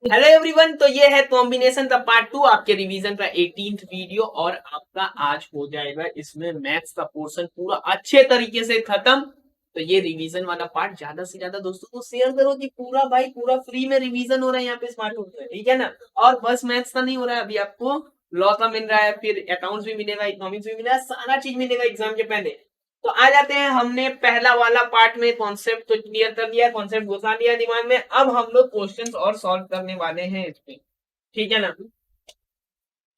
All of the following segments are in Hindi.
हेलो एवरीवन, तो ये है कॉम्बिनेशन का पार्ट 2 आपके रिवीजन का 18th वीडियो। और आपका आज हो जाएगा इसमें मैथ्स का पोर्शन पूरा अच्छे तरीके से खत्म। तो ये रिवीजन वाला पार्ट ज्यादा से ज्यादा दोस्तों को शेयर करो कि पूरा भाई पूरा फ्री में रिवीजन हो रहा है यहाँ पे स्मार्ट पे, ठीक है ना। और बस मैथ्स का नहीं हो रहा है, अभी आपको लॉ का मिल रहा है, फिर अकाउंट्स भी मिलेगा, इकोनॉमिक्स भी मिलेगा, सारा चीज मिलेगा एग्जाम के पहले। तो आ जाते हैं, हमने पहला वाला पार्ट में कॉन्सेप्ट तो क्लियर कर लिया, कॉन्सेप्ट घुसा लिया दिमाग में। अब हम लोग क्वेश्चंस और सॉल्व करने वाले हैं इस पे, ठीक है ना।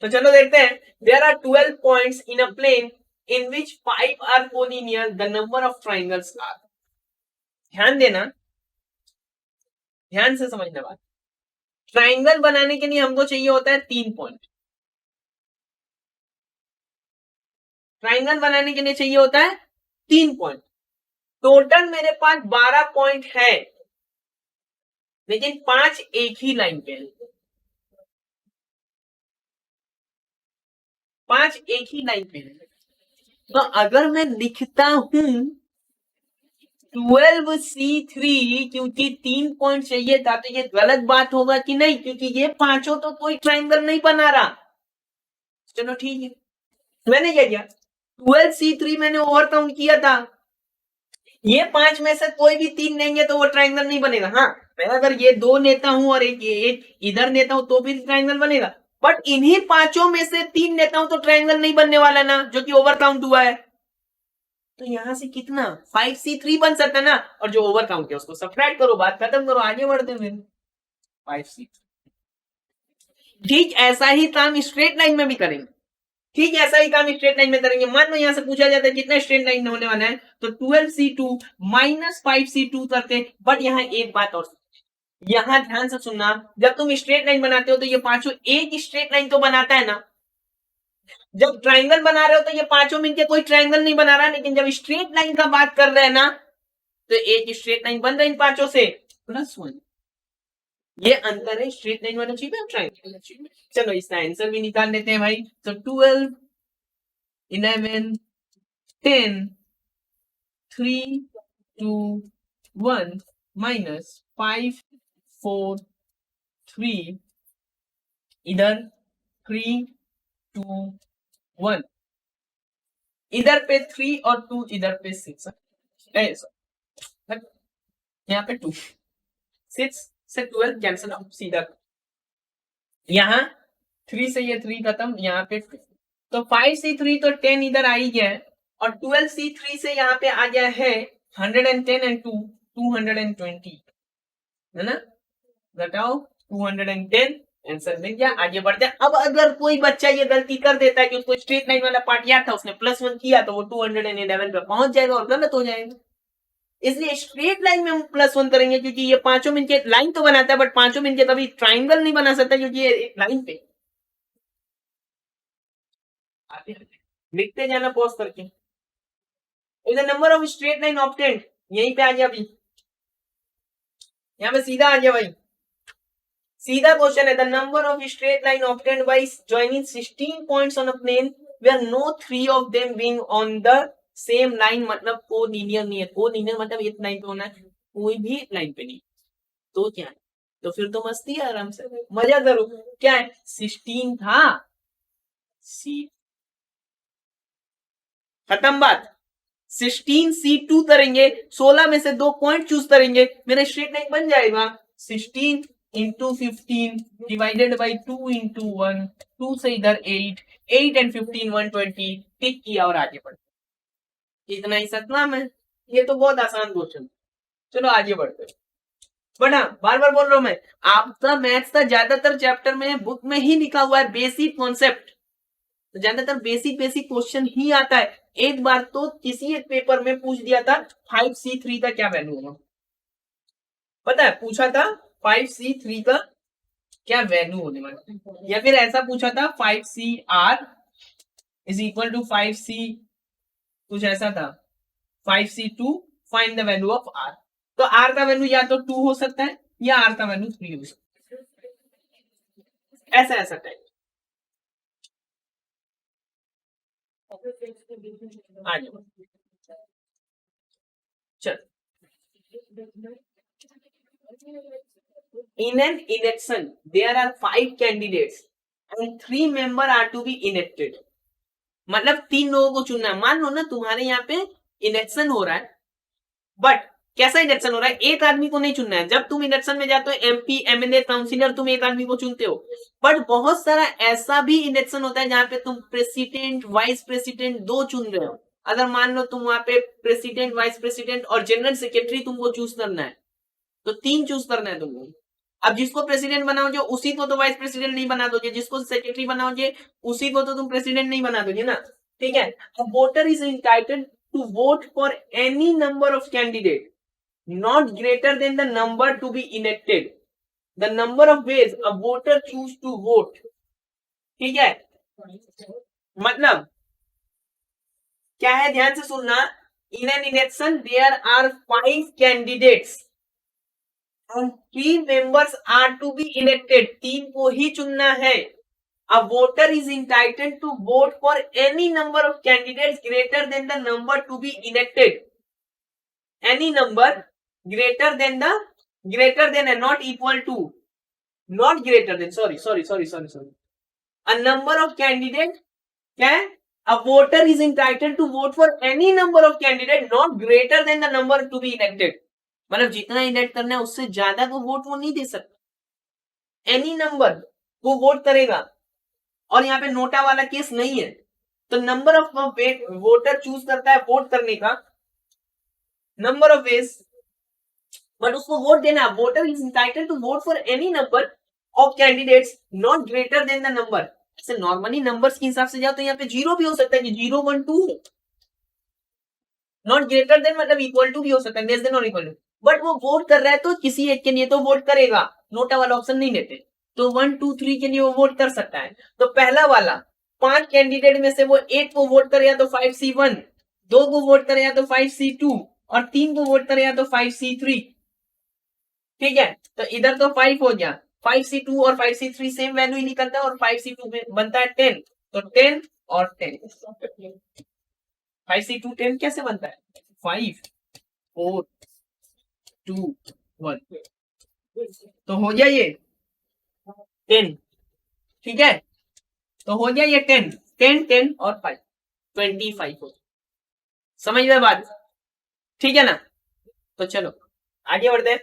तो चलो देखते हैं। There are 12 points in a plane in which 5 are collinear, the number of triangles are. ध्यान देना, ध्यान से समझना बात। ट्राइंगल बनाने के लिए हमको चाहिए होता है 3 पॉइंट। ट्राइंगल बनाने के लिए चाहिए होता है 3 पॉइंट। टोटल मेरे पास 12 पॉइंट है, लेकिन 5 एक ही लाइन पे है। 5 एक ही लाइन पे है। तो अगर मैं लिखता हूं 12C3, क्योंकि 3 पॉइंट चाहिए था, तो ये गलत बात होगा कि नहीं, क्योंकि ये पांचों तो कोई ट्राइंगल नहीं बना रहा। चलो ठीक है, मैंने क्या किया, 12C3 मैंने ओवर काउंट किया था। ये 5 में से कोई भी 3 लेंगे तो वो ट्राइंगल नहीं बनेगा। हाँ, मैं अगर ये 2 लेता हूं और एक इधर लेता हूं तो भी ट्राइंगल बनेगा। बट इन्हीं पांचों में से 3 लेता हूं तो ट्राइंगल नहीं बनने वाला ना, जो कि ओवर काउंट हुआ है। तो यहां से कितना 5C3 बन सकता है ना, और जो ओवर काउंट है उसको सब्ट्रैक्ट करो, बात खत्म करो, आगे बढ़ते हैं। 5C, ठीक ऐसा ही काम स्ट्रेट लाइन में भी करेंगे। ठीक ऐसा ही काम स्ट्रेट लाइन में करेंगे। मान लो यहां से पूछा जाता है कितना स्ट्रेट लाइन होने वाला है, तो 12C2 माइनस 5C2 करते। बट यहाँ एक बात और, यहां ध्यान से सुनना, जब तुम स्ट्रेट लाइन बनाते हो तो ये पांचों एक स्ट्रेट लाइन तो बनाता है ना। जब ट्राइंगल बना रहे हो तो ये पांचों मिलकर कोई ट्राइंगल नहीं बना रहा, लेकिन जब स्ट्रेट लाइन का बात कर रहे हैं ना, तो एक स्ट्रेट लाइन बन रहा है इन पांचों से, +1। ये अंतर है स्ट्रेट लाइन वाला चीज है ट्राइंगल। चलो इसका आंसर भी निकाल लेते हैं भाई। तो 12, 11, 10, 3, 2, 1 माइनस 5, 4, 3, इधर 3, 2, 1, इधर पे 3 और 2, इधर पे 6, यहाँ पे 2, 6 से 12 कैंसिल आउट सीधा। यहाँ 3 से ये 3 खत्म, यहाँ पे 2। तो 5C3 तो 10 इधर आ ही गया है, और 12C3 से यहाँ पे आ गया है 110 एंड 2, 220, है ना। घटाओ 210, आंसर मिल गया। आगे बढ़ते हैं। अब अगर कोई बच्चा ये गलती कर देता है कि उसको स्ट्रेट लाइन वाला पार्ट याद था, उसने +1 किया, तो वो 211 पे पहुंच जाएगा और गलत हो जाएगा। इसलिए स्ट्रेट लाइन में हम +1 करेंगे, क्योंकि ये पांचों मिलके लाइन तो बनाता है, बट पांचों मिलके कभी ट्राइंगल नहीं बना सकता, क्योंकि ये एक लाइन पे। लिखते जाना पॉज करके। The number of straight line obtained, यहीं पे आ गया अभी, यहाँ पे सीधा आ गया भाई, सीधा क्वेश्चन है। The number of straight line obtained by joining 16 points on a plane where no 3 of them being on the same line, मतलब कोलिनियर नहीं है। कोलिनियर मतलब एक लाइन पे होना है, कोई भी एक लाइन पे नहीं। तो क्या है, तो फिर तो मस्ती है, आराम से मजा करो। क्या है, 16 था, सी, खत्म बात। 16C2 करेंगे, 16 में से 2 पॉइंट चूज करेंगे, मेरा स्ट्रेट लाइन बन जाएगा। 16 इंटू 15 डिवाइडेड बाई 2 इंटू 1, 2 से इधर 8, 8 एंड 15 120, टिक किया और आगे बढ़। इतना ही सतनाम है, ये तो बहुत आसान क्वेश्चन। चलो आगे बढ़ते। बट हाँ, बार बार बोल रहा हूं मैं, आपका मैथ्स का ज्यादातर चैप्टर में बुक में ही लिखा हुआ है बेसिक कॉन्सेप्ट, तो ज्यादातर बेसिक बेसिक क्वेश्चन ही आता है। एक बार तो किसी एक पेपर में पूछ दिया था 5C3 का क्या वैल्यू होगा, पता है, पूछा था 5C3 का क्या वैल्यू होने वाला, या फिर ऐसा पूछा था 5CR is equal to 5C, कुछ ऐसा था, 5C2 find the value of R। तो R का वैल्यू या तो 2 हो सकता है, या R का वैल्यू 3 हो सकता है, ऐसा ऐसा टाइप। आगे चल, In an election, there are 5 candidates and 3 members are to be elected. मतलब 3 लोगों को चुनना है। मान लो ना तुम्हारे यहाँ पे इलेक्शन हो रहा है, बट कैसा इलेक्शन हो रहा है, एक आदमी को नहीं चुनना है। जब तुम इलेक्शन में जाते हो एमपी एमएलए काउंसिलर, तुम एक आदमी को चुनते हो, बट बहुत सारा ऐसा भी इलेक्शन होता है जहां पे तुम प्रेसिडेंट वाइस प्रेसिडेंट 2 चुन रहे हो। अगर मान लो तुम वहां पे प्रेसिडेंट वाइस प्रेसिडेंट और जनरल सेक्रेटरी तुमको चूज करना है, तो 3 चूज करना है तुमको। अब जिसको प्रेसिडेंट बनाओगे उसी को तो वाइस प्रेसिडेंट नहीं बना दोगे, जिसको सेक्रेटरी बनाओगे उसी को तो तुम प्रेसिडेंट नहीं बना दोगे ना, ठीक है। Voter is entitled to vote for any number of candidate not greater than the number to be elected, the number of ways a voter choose to vote, ठीक है। मतलब क्या है, ध्यान से सुनना। in an election there are 5 candidates and 3 members are to be elected, 3 को ही चुनना है। a voter is entitled to vote for any number of candidates greater than the number to be elected, any number greater than and not equal to, not greater than, sorry, a number of candidate, क्या है, a voter is entitled to vote for any number of candidate not greater than the number to be elected, मतलब जितना इलेक्ट करना है उससे ज्यादा को वोट वो नहीं दे सकता, एनी नंबर वो वोट करेगा। और यहाँ पे नोटा वाला केस नहीं है, तो नंबर ऑफ वोटर चूज करता है वोट करने का, नंबर ऑफ वेज, बट उसको वोट देना। Voter is entitled to vote for any number of candidates not greater than the number. ऐसे नॉर्मली नंबर्स के हिसाब से जाओ तो यहाँ पे 0 भी हो सकता है कि 0 1 2, नॉट ग्रेटर देन मतलब इक्वल टू भी हो सकता है, लेस देन और इक्वल टू, बट वो वोट कर रहा है तो किसी एक के लिए तो वोट करेगा, नोटा वाला ऑप्शन नहीं लेते, तो 1 2 3 के लिए वो वोट कर सकता है। तो पहला वाला 5 कैंडिडेट में से वो एक को वोट करेगा तो 5C1, 2 को वोट करेगा तो 5C2 और 3 को वोट करेगा तो 5C3, ठीक है। तो इधर तो 5 हो गया, 5C2 और 5C3 सेम वैल्यू ही निकलता है और 5C2 में बनता है 10, तो 10 और 10, 5C2 10 कैसे बनता है, 5 4 2 1, तो हो गया ये 10, ठीक है। तो हो गया ये 10 10 10 और 5 25 हो, समझ में बात, ठीक है ना। तो चलो आगे बढ़ते हैं,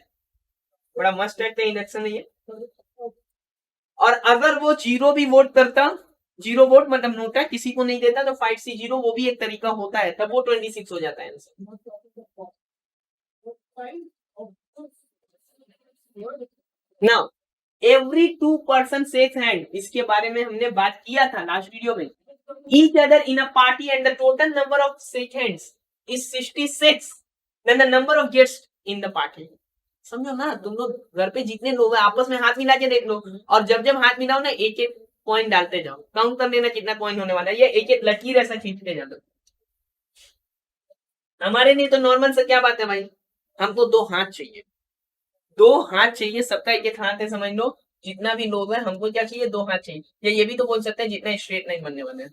बड़ा मस्त है इलेक्शन है ये। और अगर वो 0 भी वोट करता, 0 वोट मतलब नोटा किसी को नहीं देता, तो 5C0 वो भी एक तरीका होता है, तब वो 26 हो जाता है answer. Now every 2 person shakes hand, इसके बारे में हमने बात किया था लास्ट वीडियो में। Each other in a party and the total number of shake hands is 66, then the number of guests in the party. समझो ना, तुम लोग घर पे जितने लोग हैं आपस में हाथ मिला के देख लो, और जब जब हाथ मिलाओ ना एक एक कॉइन डालते जाओ, काउंट कर लेना कितना कॉइन होने वाला है, ये एक एक लकीर ऐसा खींचते जाओ। हमारे लिए तो नॉर्मल से क्या बात है भाई, हमको 2 हाथ चाहिए, 2 हाथ चाहिए, सबका एक एक हाथ है, समझ लो जितना भी लोग हैं हमको क्या चाहिए, 2 हाथ चाहिए। ये भी तो बोल सकते हैं जितना स्ट्रेट लाइन बनने वाले हैं,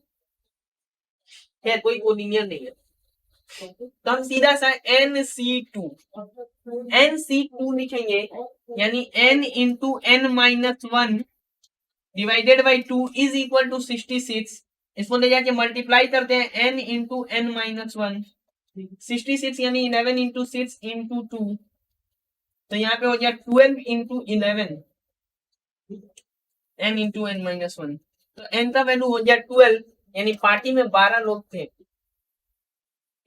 खैर कोई कोलिनियर नहीं है, तो हम सीधा सा NC2 लिखेंगे, यानी n into n-1 divided by 2 is equal to 66। इसको ले जाके मल्टीप्लाई करते हैं, n इंटू n-1 66 यानी 11 इंटू 6 इंटू 2, तो यहाँ पे हो गया 12 इंटू 11 n इंटू n-1, तो n का वैल्यू हो गया 12, यानी पार्टी में 12 लोग थे,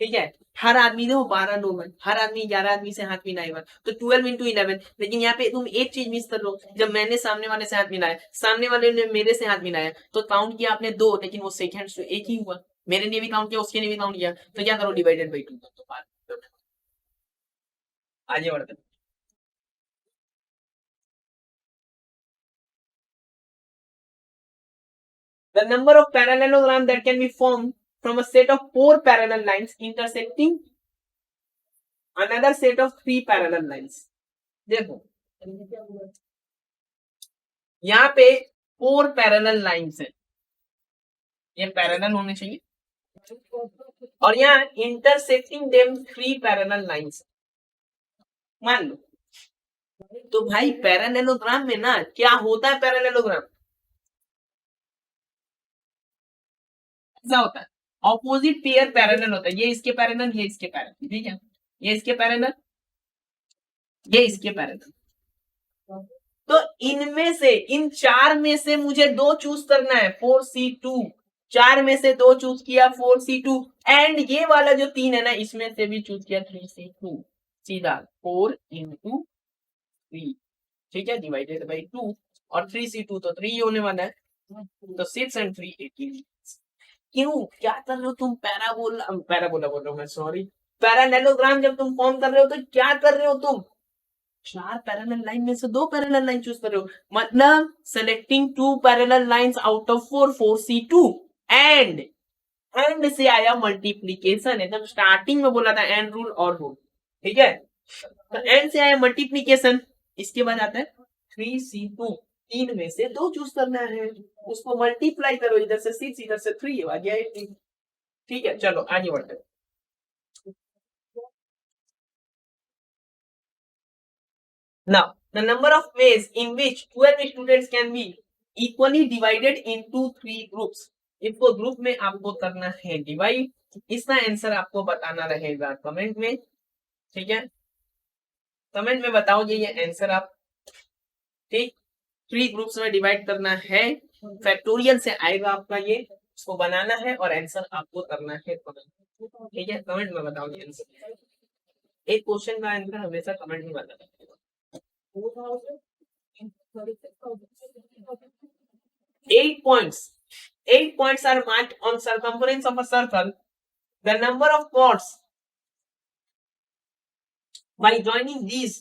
ठीक है। हर आदमी देखो 12 लोग हैं, हर आदमी 11 आदमी से हाथ मिलाएगा, तो 12 इंटू 11। लेकिन यहाँ पे तुम एक चीज मिस कर लो, जब मैंने सामने वाले से हाथ मिलाया, सामने वाले ने मेरे से हाथ मिलाया, तो काउंट किया आपने 2, लेकिन वो सेकंड तो एक ही हुआ, मेरे लिए भी काउंट किया उसके लिए भी काउंट किया, तो क्या करो डिवाइडेड बाई 2, तो आगे बढ़ते। The number of parallelogram that can be formed from a set of 4 parallel lines intersecting another set of 3 parallel lines। देखो यहाँ पे 4 पैरेलल लाइंस है, ये पैरेलल होने चाहिए, और यहाँ इंटरसेक्टिंग देम 3 पैरेलल लाइंस। मान लो तो भाई पैरेललोग्राम में ना क्या होता है, पैरेललोग्राम ऐसा होता है, ऑपोजिट पेयर पैरेलल होता है, ये इसके पैरेलल, ये इसके पैरेलल, ठीक है, ये इसके पैरेलल, ये इसके पैरेलल। तो इनमें से, इन चार में से मुझे दो चूज करना है, 4C2, चार में से दो चूज किया 4C2, एंड ये वाला जो तीन है ना, इसमें से भी चूज किया 3C2, सीधा 4 into 3, ठीक है, डिवाइडेड बाई 2, और 3C2 तो 3 होने वाला है, तो 6 and 3 18। क्यों, क्या कर रहे हो तुम, पैराबोला पैराबोला बोल रहा हूँ मैं, सॉरी, पैरालेलोग्राम जब तुम फॉर्म कर रहे हो तो क्या कर रहे हो तुम, चार पैरेलल लाइन में से दो पैरेलल लाइन चूज कर रहे हो, मतलब selecting two parallel lines out of 4C2, and से आया मल्टीप्लीकेशन, एकदम स्टार्टिंग में बोला था एंड रूल और रूल, ठीक है, तो एंड से आया मल्टीप्लीकेशन, इसके बाद आता है 3C2, तीन में से दो चूज करना है, उसको मल्टीप्लाई करो, इधर से 6 इधर से 3, आ गया 18, ठीक है, चलो आगे बढ़ते हैं। Now, the number of ways in which 12 students can be equally divided into 3 groups. इसको ग्रुप में आपको करना है डिवाइड, इसका आंसर आपको बताना रहेगा कमेंट में, ठीक है, कमेंट में बताओगे ये आंसर आप, ठीक, 3 ग्रुप्स में डिवाइड करना है, फैक्टोरियल से आएगा आपका ये, इसको बनाना है और आंसर आपको करना है कमेंट, ठीक है, कमेंट में बताओगे आंसर, एक क्वेश्चन का आंसर हमेशा कमेंट में बताना। 8 points. 8 points are marked on circumference of a circle. The number of chords by joining these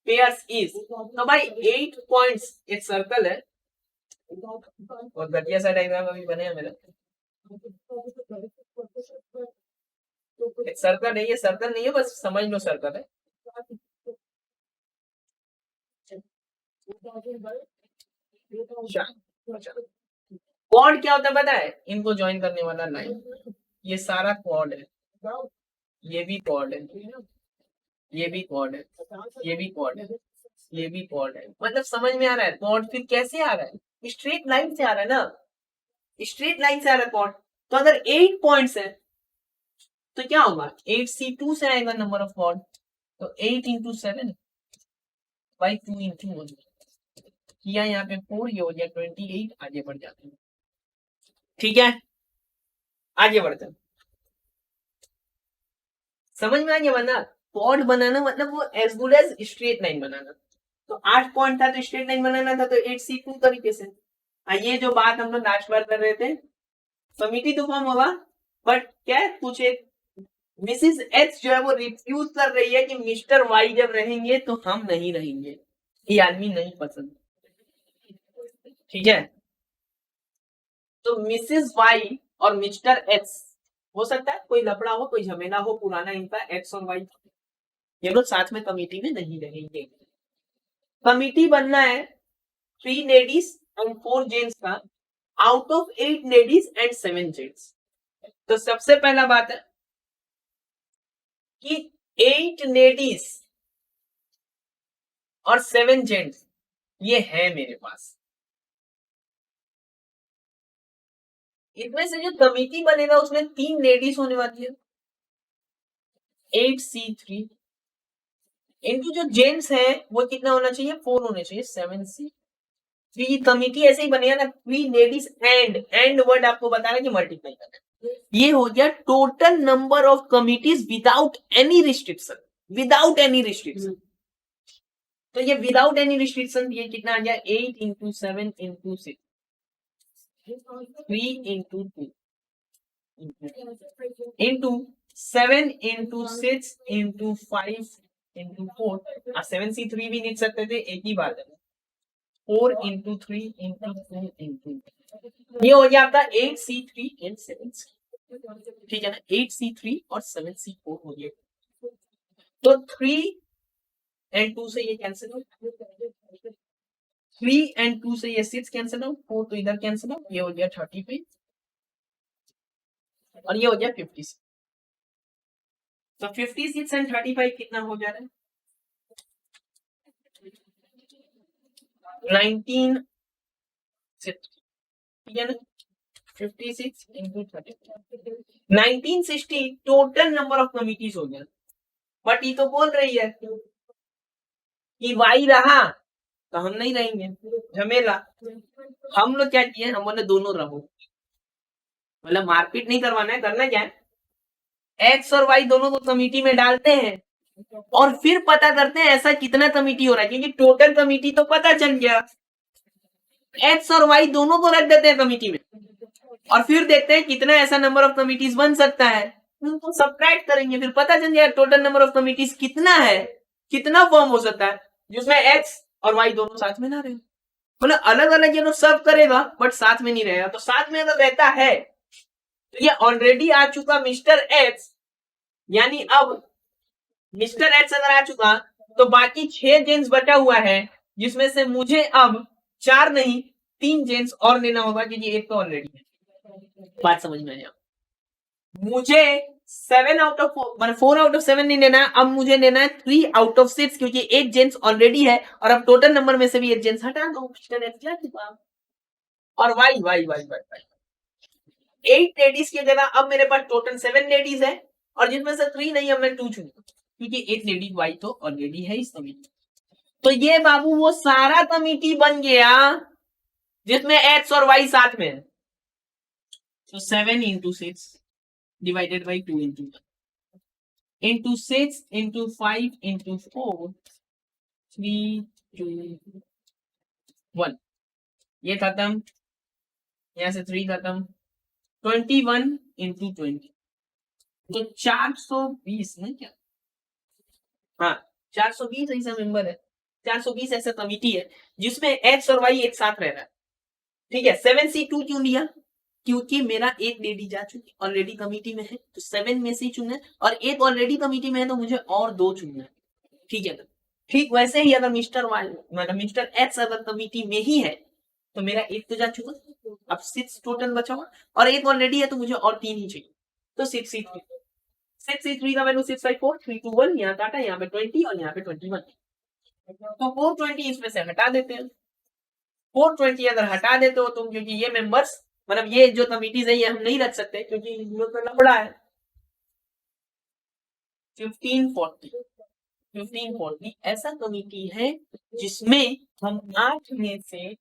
pairs is, तो भाई 8 points एक सर्कल है, और घटिया सा डायग्राम अभी बने मेरा, एक सर्कल है, ये सर्कल नहीं है, बस समझ लो सर्कल है, क्वाड क्या होता है पता है, इनको ज्वाइन करने वाला लाइन, ये सारा क्वाड है, ये भी क्वाड है, ये भी क्वाड है, ये भी क्वाड है, ये भी क्वाड है, मतलब समझ में आ रहा है, क्वाड फिर कैसे आ रहा है, स्ट्रेट लाइन से आ रहा है ना, स्ट्रेट लाइन से आ रहा है क्वाड, तो अगर 8 पॉइंट्स है तो क्या होगा, 8C2 से आएगा नंबर ऑफ क्वाड, तो 8 into 7 by 2 into 1 किया, यहाँ पे 4, ये हो गया 28, आगे बढ़ जाते हैं, ठीक है, आगे बढ़ते हैं, समझ में आ गया, वरना क्वाड बनाना मतलब वो as good as straight line बनाना, तो 8 पॉइंट था तो स्ट्रेट लाइन बनाना था, तो 8C2 तरीके से, ये जो बात हम लोग लास्ट बार कर रहे थे, कमिटी तो फॉर्म होगा, बट क्या है, कुछ एक मिसिस एच जो है वो रिफ्यूज कर रही है कि मिस्टर वाई जब रहेंगे तो हम नहीं रहेंगे, ये आदमी नहीं पसंद, ठीक है, तो मिसिस वाई और मिस्टर एक्स, हो सकता है कोई लफड़ा हो, कोई झमेला हो पुराना इनका, एक्स और वाई, ये लोग साथ में कमिटी में नहीं रहेंगे, कमिटी बनना है 3 लेडीज एंड 4 जेंट्स का, out of 8 ladies and 7 gents, तो सबसे पहला बात है कि 8 लेडीज और 7 जेंट्स ये है मेरे पास, इसमें से जो कमिटी बनेगा उसमें 3 लेडीज होने वाली है, 8C3 इनटू जो जेंट्स है वो कितना होना चाहिए, 4 होने चाहिए, 7C3, कमिटी ऐसे ही बनेगा ना, 3 लेडीज एंड वर्ड आपको बता रहा है कि मल्टीप्लाई करना है, ये हो गया total number of committees without any restriction, without any restriction, तो ये विदाउट एनी रिस्ट्रिक्शन ये कितना आ गया, 8 into 7 into 6, 3 into 2 into 7 into 6 into 5 into 4, 7C3 भी लिख सकते थे, एक ही बात है, 4 into 3 into 2 into, ये हो गया आपका 8C3 and 7C, ठीक है ना, 8C3 और 7C4 हो गया, तो 3 and 2 से ये कैंसिल हो, 3 and 2 से ये 6 कैंसिल हो, 4 तो इधर कैंसिल हो, ये हो गया 35 और ये हो गया 56, तो 56 and 35 कितना हो जा रहा है, 19 ठीक है ना, 56 into 30 1960 total number of committees हो गया। बट ये तो बोल रही है कि वाई रहा तो हम नहीं रहेंगे, झमेला। हम लोग क्या किए, हम बोले दोनों रहो, मतलब मारपीट नहीं करवाना है, करना क्या है, एक्स और वाई दोनों को कमिटी में डालते हैं और फिर पता करते हैं ऐसा कितना कमिटी हो रहा है, क्योंकि टोटल कमिटी तो पता चल गया, एक्स और वाई दोनों को रख देते हैं कमिटी में और फिर देखते हैं कितना ऐसा नंबर ऑफ कमिटीज बन सकता है, उनको सब्ट्रैक्ट करेंगे, फिर पता चल जाएगा टोटल नंबर ऑफ कमिटीज कितना है, कितना फॉर्म हो सकता है जिसमें एक्स और वाई दोनों साथ में ना रहे, मतलब अलग अलग ये लोग सब करेगा बट साथ में नहीं रहेगा। तो साथ में अगर रहता है तो ये ऑलरेडी आ चुका मिस्टर एक्स, यानी अब मिस्टर एक्स अगर आ चुका तो बाकी 6 जेंट्स बचा हुआ है, जिसमें से मुझे अब 4 नहीं 3 जेंट्स और लेना होगा, क्योंकि एक तो ऑलरेडी है। बात समझ में आया, मुझे 7 आउट ऑफ 4 आउट ऑफ 7 नहीं लेना है, अब मुझे लेना है 3 आउट ऑफ 6, क्योंकि एक जेंट्स ऑलरेडी है और अब टोटल नंबर में से भी एक जेंट्स हटा दो, मिस्टर एक्स जा चुका। और Y Y Y Y Y 8 ladies की जगह अब मेरे पास टोटल 7 लेडीज है और जिसमें से 3 नहीं, अब मैं 2 चुनूंगा, क्योंकि एक लेडी वाई तो ऑलरेडी है इस कमिटी। तो ये बाबू वो सारा कमिटी बन गया जिसमें एक्स और वाई साथ में है। तो 7 into 6 divided by 2 into 6 into 5 into 4 3 2 1, ये खत्म, यहां से 3 खत्म, 21 इंटू 20 तो 420 नहीं क्या, हाँ 420 ऐसा मेंबर है, 420 ऐसा कमिटी है जिसमें एक्स और वाई एक साथ रह रहा है। ठीक है, 7C2 क्यों लिया, क्योंकि मेरा एक लेडी जा चुकी ऑलरेडी कमिटी में है, तो 7 में से चुना और एक ऑलरेडी कमिटी में है तो मुझे और 2 चुनना है। ठीक है, ठीक वैसे ही अगर मिस्टर वाई मतलब मिस्टर एक्स अगर कमिटी में ही है तो मेरा एक तो जा चुका, अब 6 टोटल बचा हुआ और एक ऑलरेडी है तो मुझे और 3 ही चाहिए, तो 6 का वैल्यू 6 बाई 4 3 2 1, यहाँ काटा, यहाँ पे 20 और यहाँ पे 21, तो 420 इसमें से हटा देते हैं। 420 अगर हटा देते हो तुम, क्योंकि ये मेंबर्स मतलब ये जो कमिटीज है ये हम नहीं रख सकते क्योंकि इन लोग का लफड़ा है। 1540 ऐसा कमिटी है जिसमें हम 8 में से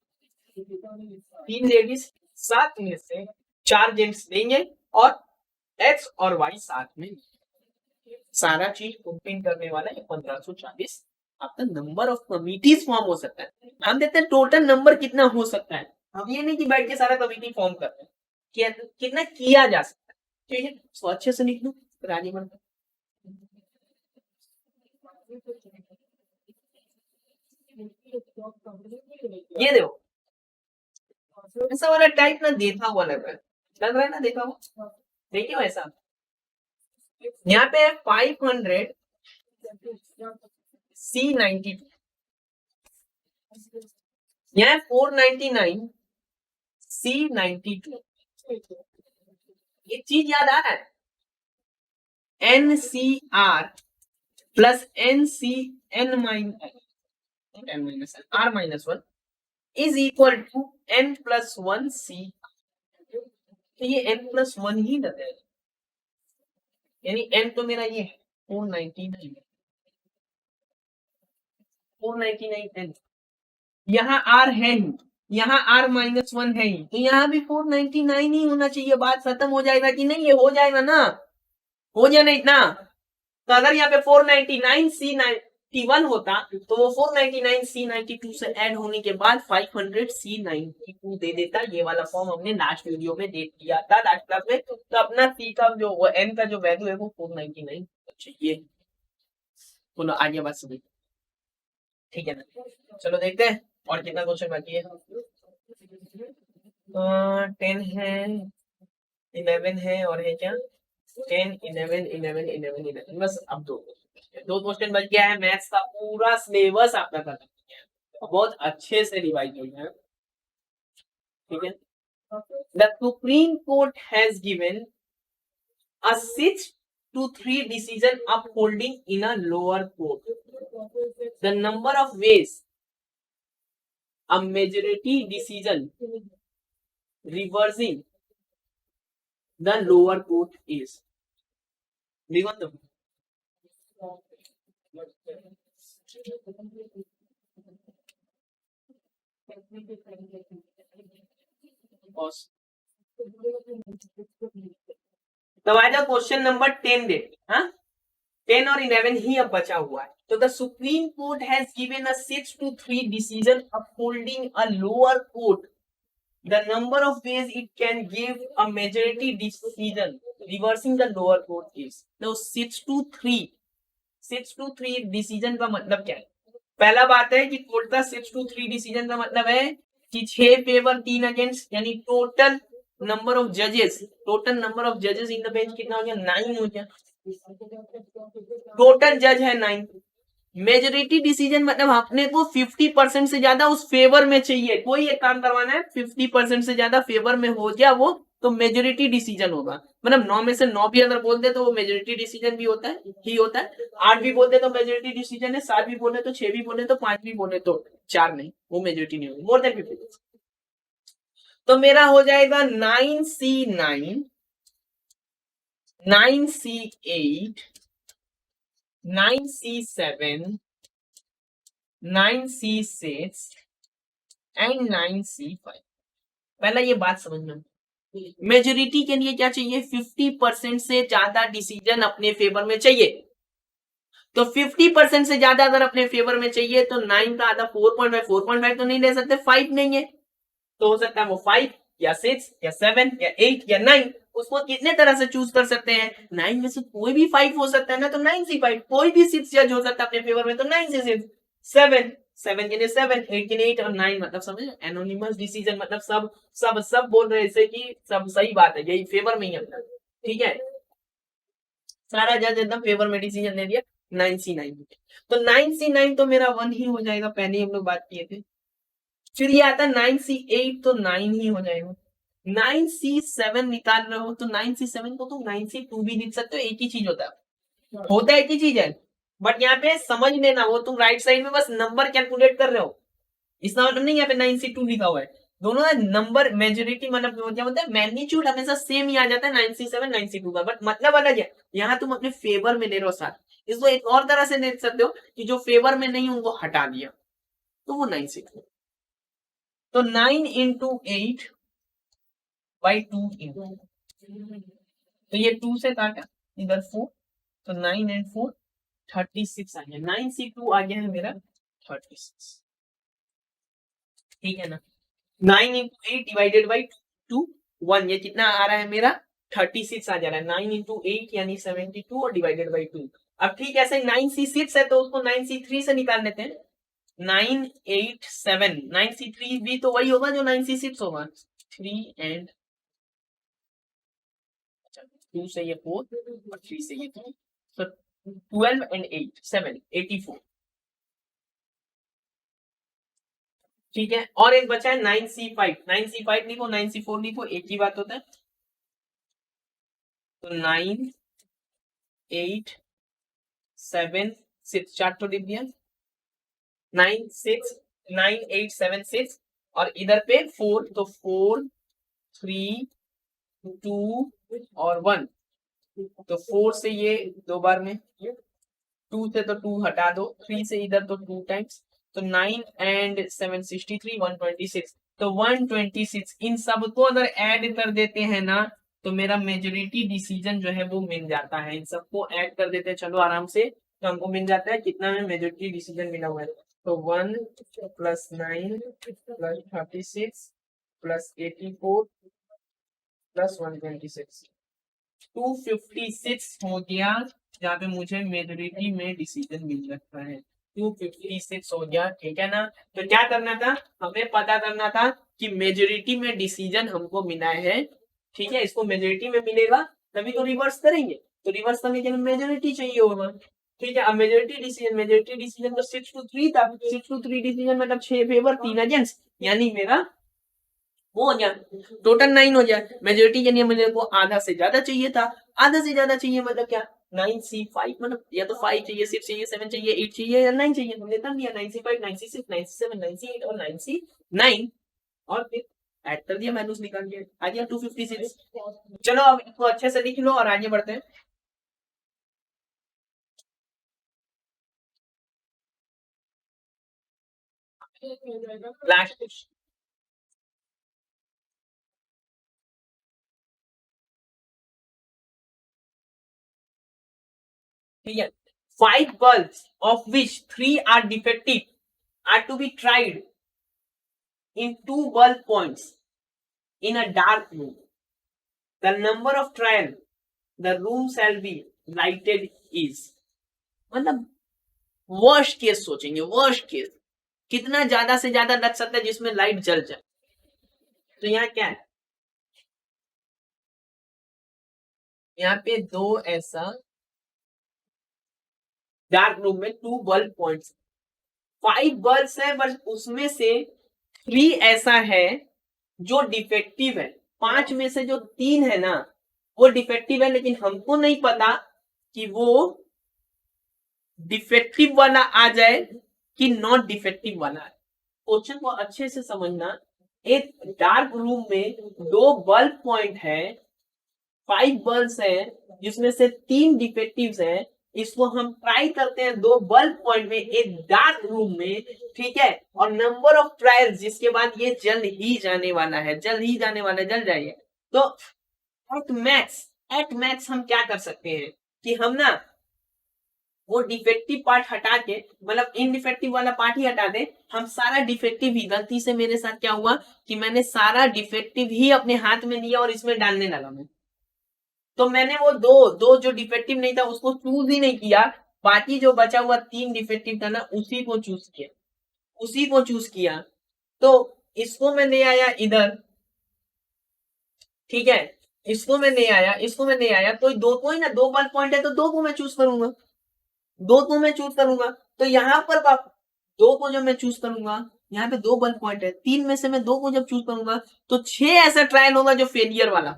3 लेडीज 7 में से 4 जेंट्स देंगे और एक्स और वाई साथ में, सारा चीज फुलफिल करने वाला है 1540 आपका नंबर ऑफ कमिटीज फॉर्म हो सकता है। हम देखते हैं टोटल नंबर कितना हो सकता है, हम ये नहीं कि बैठ के सारा कमिटी फॉर्म करते हैं, कितना किया जा सकता है। ठीक है, तो अच्छे से लिख लो रानी बनकर। ये देखो ऐसा वाला टाइप ना देखा हुआ लग रहा है ना, देखा हुआ देखिए वैसा, यहाँ पे 500 C92, यहाँ 499 C92, एक चीज याद आ रहा है, NCR plus NCN R minus 1 is equal to N plus 1 C, तो ये N प्लस 1 ही लग जाएगा, यानी N तो मेरा ये 499 N, यहाँ R है ही, यहाँ R माइनस 1 है ही, तो यहाँ भी 499 ही होना चाहिए। बात खत्म हो जाएगा कि नहीं, ये हो जाएगा ना, हो जाए नहीं इतना, तो अगर यहाँ पे 499 C91 होता तो वो 499 C92 से ऐड होने के बाद 500 C92 दे देता। ये वाला फॉर्म हमने लास्ट वीडियो में देख लिया था लास्ट क्लास में, तो अपना C का जो वो N का जो वैल्यू है वो 499 चाहिए। बोलो आगे बात समझ, ठीक है ना, चलो देखते हैं और कितना क्वेश्चन बाकी है। 10 है, 11 है और है क्या 10 11 11 11 11, बस अब दो क्वेश्चन बच गया है, मैथ्स का पूरा सिलेबस आपका खत्म हो गया है, बहुत अच्छे से रिवाइज हो गया है। ठीक है, the supreme court has given a 6-3 decision upholding in a lower court. The number of ways a majority decision reversing the lower court is. दिगंत तो आ जाओ क्वेश्चन नंबर 10 दे, हाँ 10 और 11 ही अब बचा हुआ है. तो the supreme court has given a 6-3 decision upholding a lower court. The number of ways it can give a majority decision reversing the lower court is. तो 6-3 डिसीजन का मतलब क्या है? पहला बात है कि कोर्ट का 6-3 डिसीजन का मतलब है कि 6 फेवर 3 अगेंस्ट, यानी टोटल नंबर ऑफ जजेस इन द बेंच कितना हो गया? 9 हो गया. टोटल जज है 9. मेजोरिटी डिसीजन मतलब अपने को 50% से ज्यादा उस फेवर में चाहिए. कोई एक काम करवाना है 50% से ज्यादा फेवर में हो गया वो, तो मेजोरिटी डिसीजन होगा. मतलब 9 में से 9 भी अगर बोलते तो वो मेजोरिटी डिसीजन भी होता है. 8 भी बोलते तो मेजोरिटी डिसीजन है. 7 भी बोले तो, 6 भी बोले तो, 5 भी बोले तो, 4 नहीं, वो मेजोरिटी नहीं होगी. More than 50. तो मेरा हो जाएगा 9C9, 9C8, 9C7, 9C6 and 9C5. पहला ये बात समझना, मेजोरिटी के लिए क्या चाहिए? 50% से ज्यादा डिसीजन अपने फेवर में चाहिए. तो 50% से ज्यादा अगर अपने फेवर में चाहिए तो 9 का आधा 4.5 तो नहीं ले सकते, 5 नहीं है. तो हो सकता है वो 5 या 6 या 7 या 8 या 9. उसको कितने तरह से चूज कर सकते हैं? 9 में से कोई भी 5 हो सकता है ना, तो 9C5. कोई भी 6 जज हो सकता है अपने फेवर में, तो 9C6. 7 के लिए 7, 8 के लिए 8 और 9 मतलब समझ, एनोनिमस डिसीजन मतलब सब बोल रहे हैं कि सब सही बात है, यही फेवर में ही है. ठीक है, सारा जज एकदम फेवर में डिसीजन ले दिया. 9C9. तो 9C9 तो मेरा 1 ही हो जाएगा, पहले हम लोग बात किए थे. फिर ये आता है 9C8, तो 9 ही हो जाएगा. 9C7 निकाल रहे हो तो 9C7 को तुम 9C2 भी लिख सकते हो. एक ही चीज होता है एक ही चीज है. बट यहाँ पे समझ लेना, वो तुम राइट साइड में बस नंबर कैलकुलेट कर रहे हो, इसका मतलब नहीं यहाँ पे 9C2 लिखा हुआ है. दोनों नंबर मेजोरिटी मतलब क्या होता है, मैग्नीट्यूड हमेशा सेम ही आ जाता है 9C7 9C2 का, बट मतलब अलग है. यहाँ तुम अपने फेवर में ले रहे हो साथ. इसको एक और तरह से देख सकते हो कि जो फेवर में नहीं उनको हटा दिया तो वो 9C2. तो 9 into 8 by 2 into, तो ये 2 से काटा इधर 4, तो 9 and 4 36 आ गया. 9C2 आ गया है मेरा 36. ठीक है ना. 9 into 8 divided by 2 1, ये कितना आ रहा है मेरा? 36 आ जा रहा है. 9 into 8 यानी 72 और डिवाइडेड बाई 2. अब ठीक है, ऐसे 9C6 है तो उसको 9C3 से निकाल लेते हैं. 9 8 7, 9C3 भी तो वही होगा जो 9C6 होगा. 3 and 2 से ये 4 और 3 से ये 2, so 12 and 8 7 84. ठीक है, और एक बचा है 9C5. 9C5 लिखो, 9C4 लिखो, एक ही बात होता है. तो 9 8 7 6 4 तो लिख दिया. 9 6 9 8 7 6 और इधर पे 4, तो 4 3 2 और 1, तो 4 से ये 2 बार में, 2 से तो 2 हटा दो, 3 से इधर तो 2 टाइम्स, तो 9 and 7 63 126. तो 126 इन सबको अगर ऐड कर देते हैं ना तो मेरा मेजोरिटी डिसीजन जो है वो मिल जाता है. इन सबको ऐड कर देते हैं चलो आराम से, तो हमको मिल जाता है कितना में मेजोरिटी डिसीजन मिला हुआ है. तो 1 + 9 + 36 + 84 + 126, 256 हो गया, जहाँ पे मुझे मेजोरिटी में डिसीजन मिल सकता है. 256 हो गया. ठीक है ना. तो क्या करना था, हमें पता करना था कि मेजोरिटी में डिसीजन हमको मिला है. ठीक है, इसको मेजोरिटी में मिलेगा तभी तो रिवर्स करेंगे, तो रिवर्स करने के लिए मेजोरिटी चाहिए होगा. ठीक है, अब मेजोरिटी डिसीजन तो 6-3 था. 6-3 डिसीजन मतलब 6 फेवर 3 अगेंस्ट, यानी मेरा वो हो गया टोटल 9 हो गया. मेजोरिटी के लिए मेरे को आधा से ज्यादा चाहिए था. आधा से ज्यादा चाहिए मतलब क्या, 9C5 मतलब या तो 5 चाहिए, 6 चाहिए, 7 चाहिए, 8 चाहिए या 9 चाहिए, हमने कर दिया 9C5, 9C6, 9C7, 9C8 और 9C9 और फिर ऐड कर दिया, वैल्यूज निकाल दिया, आ गया 256। चलो अब इसको अच्छे से लिख लो और आगे बढ़ते हैं। लास्ट ठीक है, 5 bulbs of which 3 are defective are to be tried in 2 bulb points in a dark room. The number of trial the room shall be lighted is, मतलब वर्स्ट केस सोचेंगे, वर्स्ट केस कितना ज्यादा से ज्यादा लग सकता है जिसमें लाइट जल जाए। तो यहाँ क्या है, यहाँ पे दो ऐसा डार्क रूम में 2 बल्ब पॉइंट्स, 5 बल्ब है बस उसमें से 3 ऐसा है जो डिफेक्टिव है, 5 में से जो 3 है ना वो डिफेक्टिव है, लेकिन हमको नहीं पता कि वो डिफेक्टिव वाला आ जाए कि नॉट डिफेक्टिव वाला है। क्वेश्चन को अच्छे से समझना, एक डार्क रूम में 2 बल्ब पॉइंट है, 5 बल्ब है जिसमें से 3 डिफेक्टिव है, इसको हम ट्राई करते हैं 2 बल्ब पॉइंट में एक डार्क रूम में, ठीक है, और नंबर ऑफ ट्रायल्स जिसके बाद ये जल ही जाने वाला है, जल ही जाने वाला है, जल जाएगा। तो एट मैक्स हम क्या कर सकते हैं कि हम ना वो डिफेक्टिव पार्ट हटा के, मतलब इनडिफेक्टिव वाला पार्ट ही हटा दे, हम सारा डिफेक्टिव ही, गलती से मेरे साथ क्या हुआ कि मैंने सारा डिफेक्टिव ही अपने हाथ में लिया और इसमें डालने लगा मैं, तो मैंने वो दो दो जो डिफेक्टिव नहीं था उसको चूज ही नहीं किया, बाकी जो बचा हुआ 3 डिफेक्टिव था ना उसी को चूज किया, उसी को चूज किया। तो इसको मैं ले आया इधर, ठीक है, इसको मैं ले आया, इसको मैं ले आया, तो दो को ही ना, 2 बल्ब पॉइंट है तो 2 को मैं चूज करूंगा, 2 को मैं चूज करूंगा। तो यहाँ पर 2 को जब मैं चूज करूंगा, यहाँ पे 2 बल्ब पॉइंट है, 3 में से मैं 2 को जब चूज करूंगा तो 6 ऐसा ट्रायल होगा जो फेलियर वाला,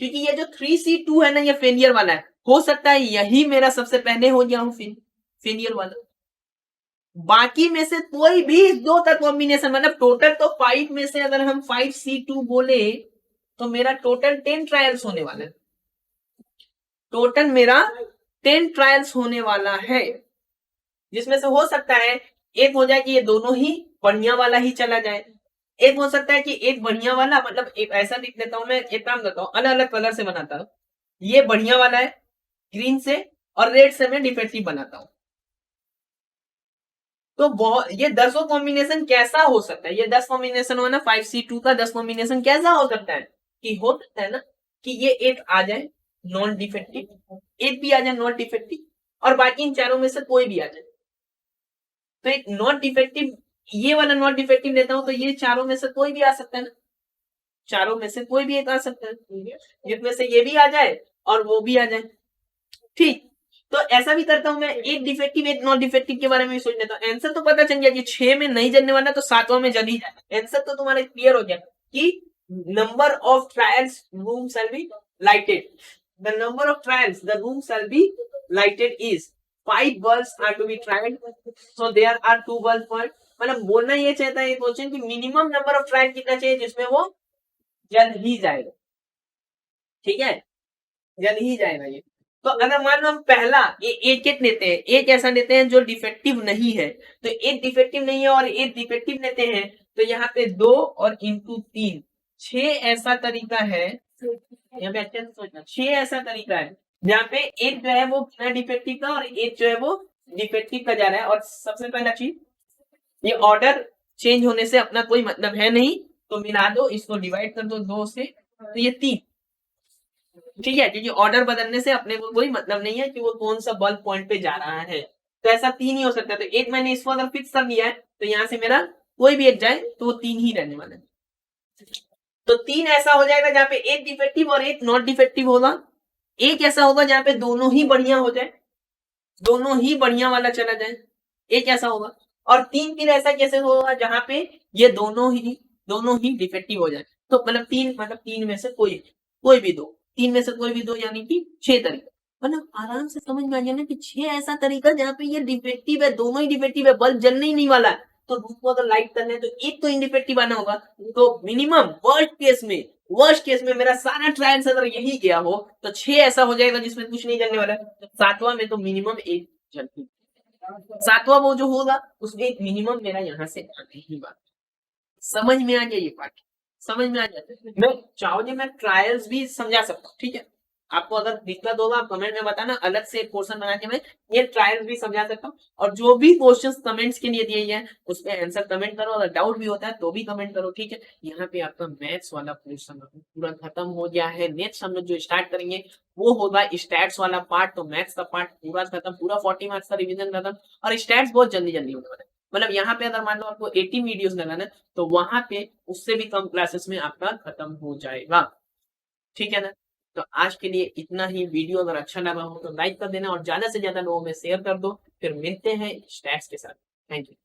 क्योंकि ये जो 3C2 है ना ये फेलियर वाला है, हो सकता है यही मेरा सबसे पहले हो गया हूं फेलियर वाला। बाकी में से कोई भी 2 का कॉम्बिनेशन, मतलब टोटल तो 5 में से अगर हम 5C2 बोले तो मेरा टोटल 10 ट्रायल्स होने वाला है, टोटल मेरा 10 ट्रायल्स होने वाला है, जिसमें से हो सकता है एक हो जाए कि ये दोनों ही बढ़िया वाला ही चला जाए, एक हो सकता है कि एक बढ़िया वाला, मतलब एक ऐसा लिख लेता हूं मैं, एक काम करता हूं अलग अलग कलर से बनाता हूं, ये बढ़िया वाला है ग्रीन से, और रेड से मैं डिफेक्टिव बनाता हूं। तो बहुत, ये 10 कॉम्बिनेशन कैसा हो सकता है, ये 10 कॉम्बिनेशन हो ना 5C2 का 10 कॉम्बिनेशन कैसा हो सकता है कि हो सकता है ना कि ये एक आ जाए नॉन डिफेक्टिव, एक भी आ जाए नॉन डिफेक्टिव, और बाकी इन चारों में से कोई भी आ जाए। तो एक नॉन डिफेक्टिव, ये वाला नॉन डिफेक्टिव लेता हूं तो ये चारों में से कोई भी आ सकता है ना, चारों में से कोई भी एक आ सकता है, जिसमें से ये भी आ जाए और वो भी आ जाए, ठीक। तो ऐसा भी करता हूं मैं, एक डिफेक्टिव एक नॉन डिफेक्टिव के बारे में भी सोच लेता हूं, आंसर तो पता चल गया कि 6 में नहीं जलने वाला तो 7वां में जल ही जाए, आंसर तो तुम्हारा क्लियर हो गया कि number of trials room shall be lighted, the number of trials the room shall be lighted is 5 bulbs are to be tried, so there are 2 bulb point, मतलब बोलना ये चाहता है ये क्वेश्चन कि मिनिमम नंबर ऑफ ट्रायल कितना चाहिए जिसमें वो जल ही जाएगा, ठीक है, जल ही जाएगा ये। तो अगर मान लो हम पहला ये एक लेते हैं, एक ऐसा लेते हैं जो डिफेक्टिव नहीं है, तो एक डिफेक्टिव नहीं है और एक डिफेक्टिव लेते हैं, तो यहाँ पे 2 और इंटू 3, 6 ऐसा तरीका है, यहाँ पे अच्छे से सोचना, 6 ऐसा तरीका है जहाँ पे एक जो है वो बिना डिफेक्टिव का और एक जो है वो डिफेक्टिव का जा रहा है। और सबसे पहला चीज, ये ऑर्डर चेंज होने से अपना कोई मतलब है नहीं, तो मिला दो, इसको डिवाइड कर दो 2 से, तो ये 3, ठीक है, क्योंकि ऑर्डर बदलने से अपने को कोई मतलब नहीं है कि वो कौन सा बल्ब पॉइंट पे जा रहा है, तो ऐसा 3 ही हो सकता है। तो एक मैंने इसको अगर फिक्स कर दिया है तो यहाँ से मेरा कोई भी एक जाए तो वो 3 ही रहने वाला है। तो 3 ऐसा हो जाएगा जहाँ पे एक डिफेक्टिव और एक नॉट डिफेक्टिव होगा, एक ऐसा होगा जहाँ पे दोनों ही बढ़िया हो जाए, दोनों ही बढ़िया वाला चला जाए, एक ऐसा होगा, और 3 फिर ऐसा कैसे होगा जहाँ पे ये दोनों ही डिफेक्टिव हो जाए। तो मतलब 3 में से कोई भी दो, 3 में से कोई भी दो, यानी कि 6 तरीके। मतलब आराम से समझ में आ गया ना कि 6 ऐसा तरीका जहाँ पे ये डिफेक्टिव है, दोनों ही डिफेक्टिव है, बल्ब जलने ही नहीं वाला है। तो रूम को अगर लाइट करना है तो एक तो इंडिफेक्टिव आना होगा। तो मिनिमम वर्स्ट केस में मेरा सारा ट्रायल्स अगर यही गया हो तो 6 ऐसा हो जाएगा जिसमें कुछ नहीं जलने वाला है। तो 7वां में तो मिनिमम एक जलती, 7वां वो जो होगा उसमें मिनिमम मेरा यहाँ से आने ही वाला। समझ में आ गया ये पार्ट? समझ में आ गया? मैं चाहो जी मैं ट्रायल्स भी समझा सकता हूँ, ठीक है। आपको अगर दिक्कत होगा आप कमेंट में बताना, अलग से एक पोर्शन बना के मैं ये ट्रायल्स भी समझा सकता हूँ। और जो भी क्वेश्चंस कमेंट्स के लिए दिए हैं उस पे आंसर कमेंट करो, अगर डाउट भी होता है तो भी कमेंट करो, ठीक है। यहाँ पे आपका मैथ्स वाला पोर्शन पूरा खत्म हो गया है। नेक्स्ट हम लोग जो स्टार्ट करेंगे वो होगा स्टैट्स वाला पार्ट। तो मैथ्स का पार्ट पूरा खत्म, पूरा 40 मार्क्स का रिविजन खत्म। और स्टैट्स बहुत जल्दी जल्दी होने वाला है। मतलब यहाँ पे अगर मान लो आपको 80 वीडियोस लगाना है तो वहां पे उससे भी कम क्लासेस में आपका खत्म हो जाएगा, ठीक है ना। तो आज के लिए इतना ही। वीडियो अगर अच्छा लगा हो तो लाइक कर देना और ज्यादा से ज्यादा लोगों में शेयर कर दो। फिर मिलते हैं स्टैट्स के साथ। Thank you.